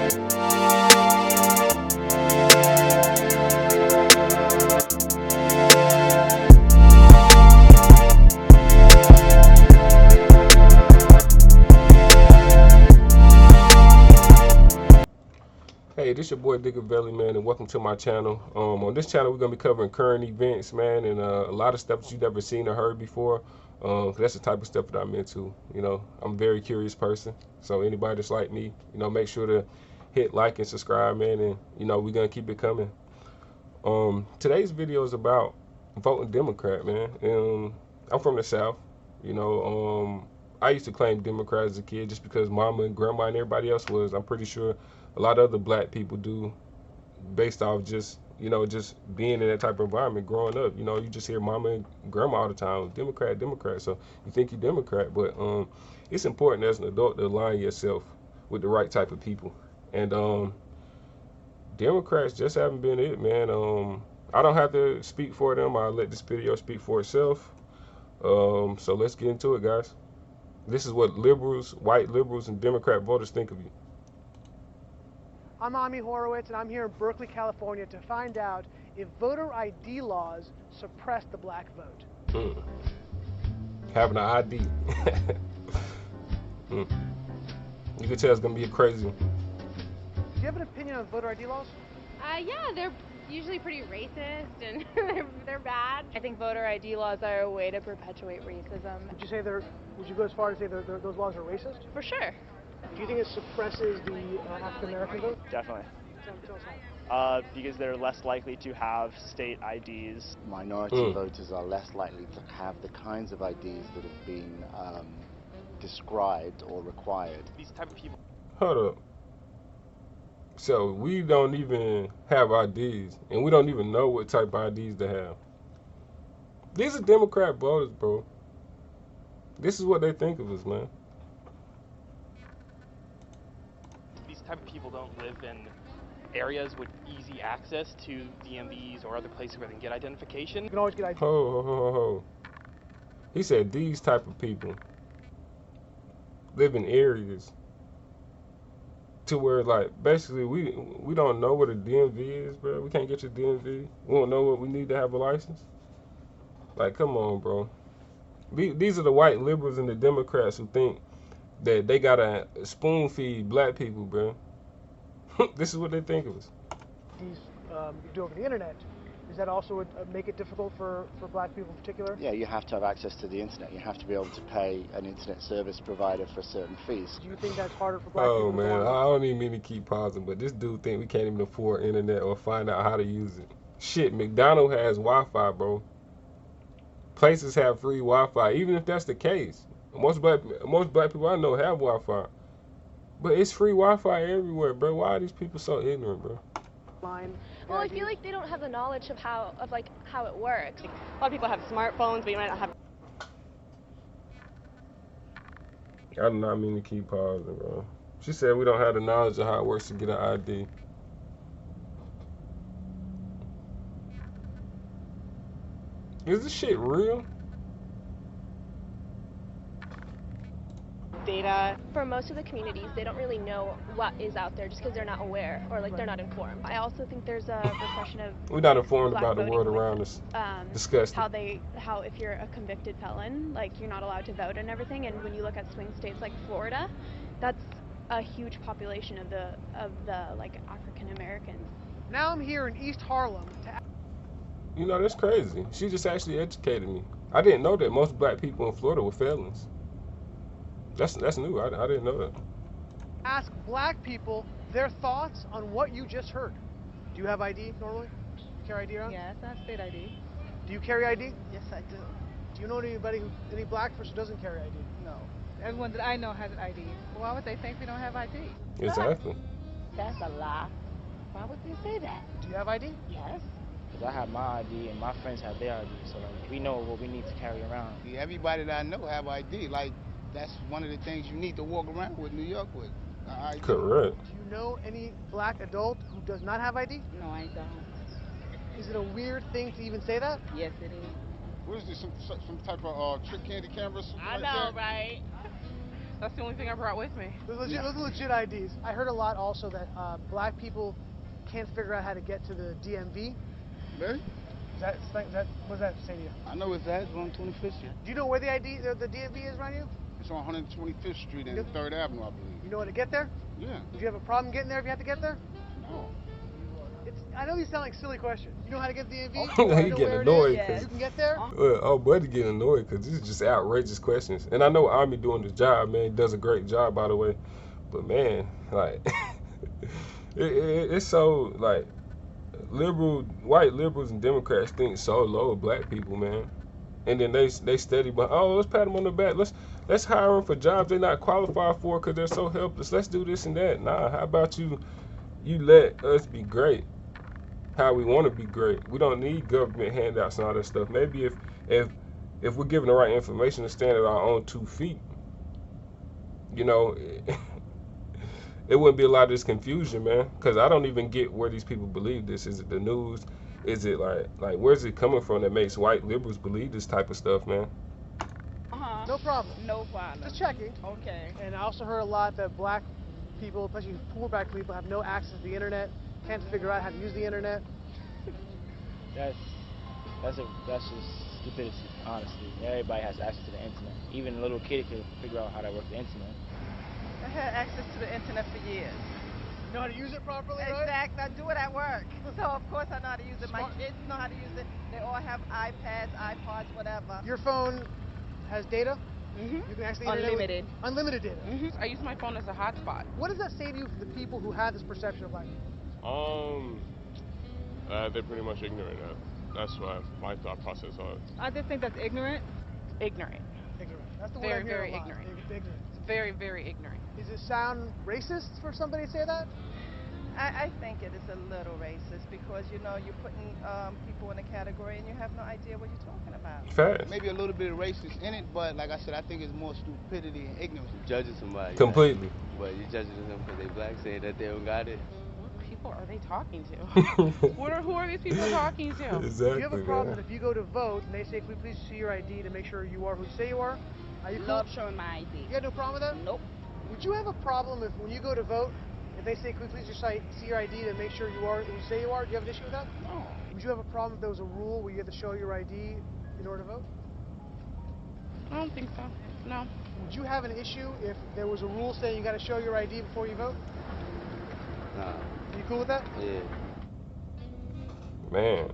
Hey, this your boy Diggaveli, man, and welcome to my channel. On this channel, we're gonna be covering current events, man, and a lot of stuff that you've never seen or heard before. 'Cause that's the type of stuff that I'm into. You know, I'm a very curious person, so anybody that's like me, you know, make sure to hit like and subscribe, man, and you know, we're gonna keep it coming. Today's video is about voting Democrat, man. I'm from the South. You know, I used to claim Democrat as a kid just because Mama and Grandma and everybody else was. I'm pretty sure a lot of other black people do, based off just, you know, just being in that type of environment growing up. You know, you just hear Mama and Grandma all the time, Democrat, Democrat. So you think you're Democrat, but it's important as an adult to align yourself with the right type of people. And Democrats just haven't been it, man. I don't have to speak for them. I'll let this video speak for itself. So let's get into it, guys. This is what liberals, white liberals, and Democrat voters think of you. I'm Ami Horowitz, and I'm here in Berkeley, California to find out if voter ID laws suppress the black vote. Having an ID. You can tell it's going to be a crazy one. Do you have an opinion on voter ID laws? Yeah, they're usually pretty racist and they're bad. I think voter ID laws are a way to perpetuate racism. Would you go as far as say those laws are racist? For sure. Do you think it suppresses the African American vote? Definitely. Tell us how. Because they're less likely to have state IDs. Minority voters are less likely to have the kinds of IDs that have been described or required. These type of people. Hold up. So we don't even have IDs, and we don't even know what type of IDs to have. These are Democrat voters, bro. This is what they think of us, man. These type of people don't live in areas with easy access to DMVs or other places where they can get identification. You can always get ID. Ho. He said these type of people live in areas to where, like, basically we don't know what a DMV is, bro. We can't get your DMV. We don't know what we need to have a license. Like, come on, bro. These are the white liberals and the Democrats who think that they gotta spoon feed black people, bro. This is what they think of us. These you do over the internet. Does that also make it difficult for black people in particular? Yeah, you have to have access to the internet. You have to be able to pay an internet service provider for certain fees. Do you think that's harder for black people? Oh man, I don't even mean to keep pausing, but this dude think we can't even afford internet or find out how to use it. Shit, McDonald's has Wi-Fi, bro. Places have free Wi-Fi. Even if that's the case, most black people I know have Wi-Fi, but it's free Wi-Fi everywhere, bro. Why are these people so ignorant, bro? Well, I feel like they don't have the knowledge of how it works. A lot of people have smartphones, but you might not have. I do not mean to keep pausing, bro. She said we don't have the knowledge of how it works to get an ID. Is this shit real? Data. For most of the communities, they don't really know what is out there just because they're not aware or like they're not informed. I also think there's a repression of We're not informed black about the voting, world like, around us. Disgusting. How if you're a convicted felon, like you're not allowed to vote and everything. And when you look at swing states like Florida, that's a huge population of the like African Americans. Now I'm here in East Harlem to. You know, that's crazy. She just actually educated me. I didn't know that most black people in Florida were felons. That's new. I didn't know that. Ask black people their thoughts on what you just heard. Do you have ID normally? Carry ID around? Yes, I have state ID. Do you carry ID? Yes, I do. Do you know any black person who doesn't carry ID? No. Everyone that I know has an ID. Why would they think we don't have ID? Exactly. That's a lie. Why would they say that? Do you have ID? Yes. Because I have my ID and my friends have their ID, so like, we know what we need to carry around. Everybody that I know have ID. Like, that's one of the things you need to walk around with New York with. Correct. Do you know any black adult who does not have ID? No, I don't. Is it a weird thing to even say that? Yes, it is. What is this, some type of trick candy camera? I know, right? That's the only thing I brought with me. Those are legit IDs. I heard a lot also that black people can't figure out how to get to the DMV. Really? What does that say to you? I know it's that. It's on 25th Street. Do you know where the DMV is around you? It's on 125th Street and 3rd Avenue, I believe. You know how to get there? Yeah. Would you have a problem getting there if you had to get there? No. I know these sound like silly questions. You know how to get to the DMV? He getting annoyed. You can get there? Oh, buddy getting annoyed because these are just outrageous questions. And I know Army doing the job, man. He does a great job, by the way. But, man, like, it's so, like, white liberals and Democrats think so low of black people, man. And then they steady, but let's pat them on the back. Let's hire them for jobs they're not qualified for because they're so helpless. Let's do this and that. Nah, how about you let us be great how we want to be great. We don't need government handouts and all that stuff. Maybe if we're given the right information to stand at our own 2 feet, you know, it wouldn't be a lot of this confusion, man. Because I don't even get where these people believe this. Is it the news? Is it like where's it coming from that makes white liberals believe this type of stuff, man? No problem. No problem. Just checking. Okay. And I also heard a lot that black people, especially poor black people, have no access to the internet, can't figure out how to use the internet. That's just stupidity, honestly. Everybody has access to the internet. Even a little kid can figure out how to work the internet. I had access to the internet for years. You know how to use it properly, right? Exactly. I do it at work. So, of course, I know how to use it. My kids know how to use it. They all have iPads, iPods, whatever. Your phone has data? Mm-hmm. You can actually Unlimited. Unlimited data. Mm-hmm. I use my phone as a hotspot. What does that say to you for the people who have this perception of black people? They're pretty much ignorant. That's why my thought process on it. I just think that's ignorant. Ignorant. Ignorant. That's the Very, word very I hear a lot. ignorant. Ignorant. Very, very ignorant. Does it sound racist for somebody to say that? I think it is a little racist because, you know, you're putting people in a category and you have no idea what you're talking about. Facts. Maybe a little bit of racist in it, but like I said, I think it's more stupidity and ignorance. Judging somebody. Completely. But you judging them because they black, saying that they don't got it. What people are they talking to? Who are these people talking to? Exactly. Do you have a problem that if you go to vote and they say, "Can we please see your ID to make sure you are who you say you are"? Are you cool? Love showing my ID. You got no problem with that? Nope. Would you have a problem if when you go to vote, if they say, "Can we please just see your ID to make sure you are who you say you are"? Do you have an issue with that? No. Would you have a problem if there was a rule where you have to show your ID in order to vote? I don't think so. No. Would you have an issue if there was a rule saying you got to show your ID before you vote? Nah. Are you cool with that? Yeah. Man.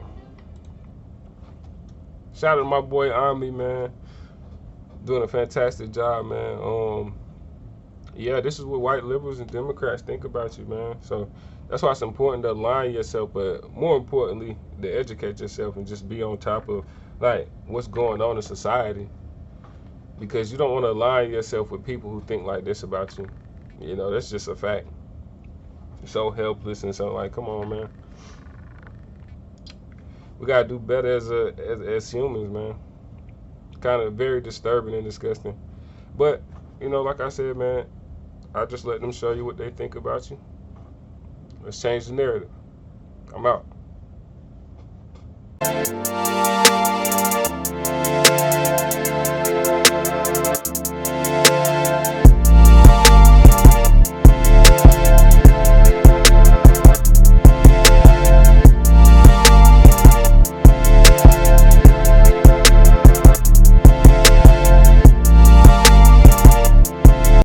Shout out to my boy Army, man. Doing a fantastic job, man. Yeah, this is what white liberals and Democrats think about you, man. So that's why it's important to align yourself, but more importantly, to educate yourself and just be on top of like what's going on in society. Because you don't want to align yourself with people who think like this about you. You know, that's just a fact. You're so helpless and so like, come on, man. We gotta do better as humans, man. Kind of very disturbing and disgusting. But you know, like I said, man, I just let them show you what they think about you. Let's change the narrative. I'm out.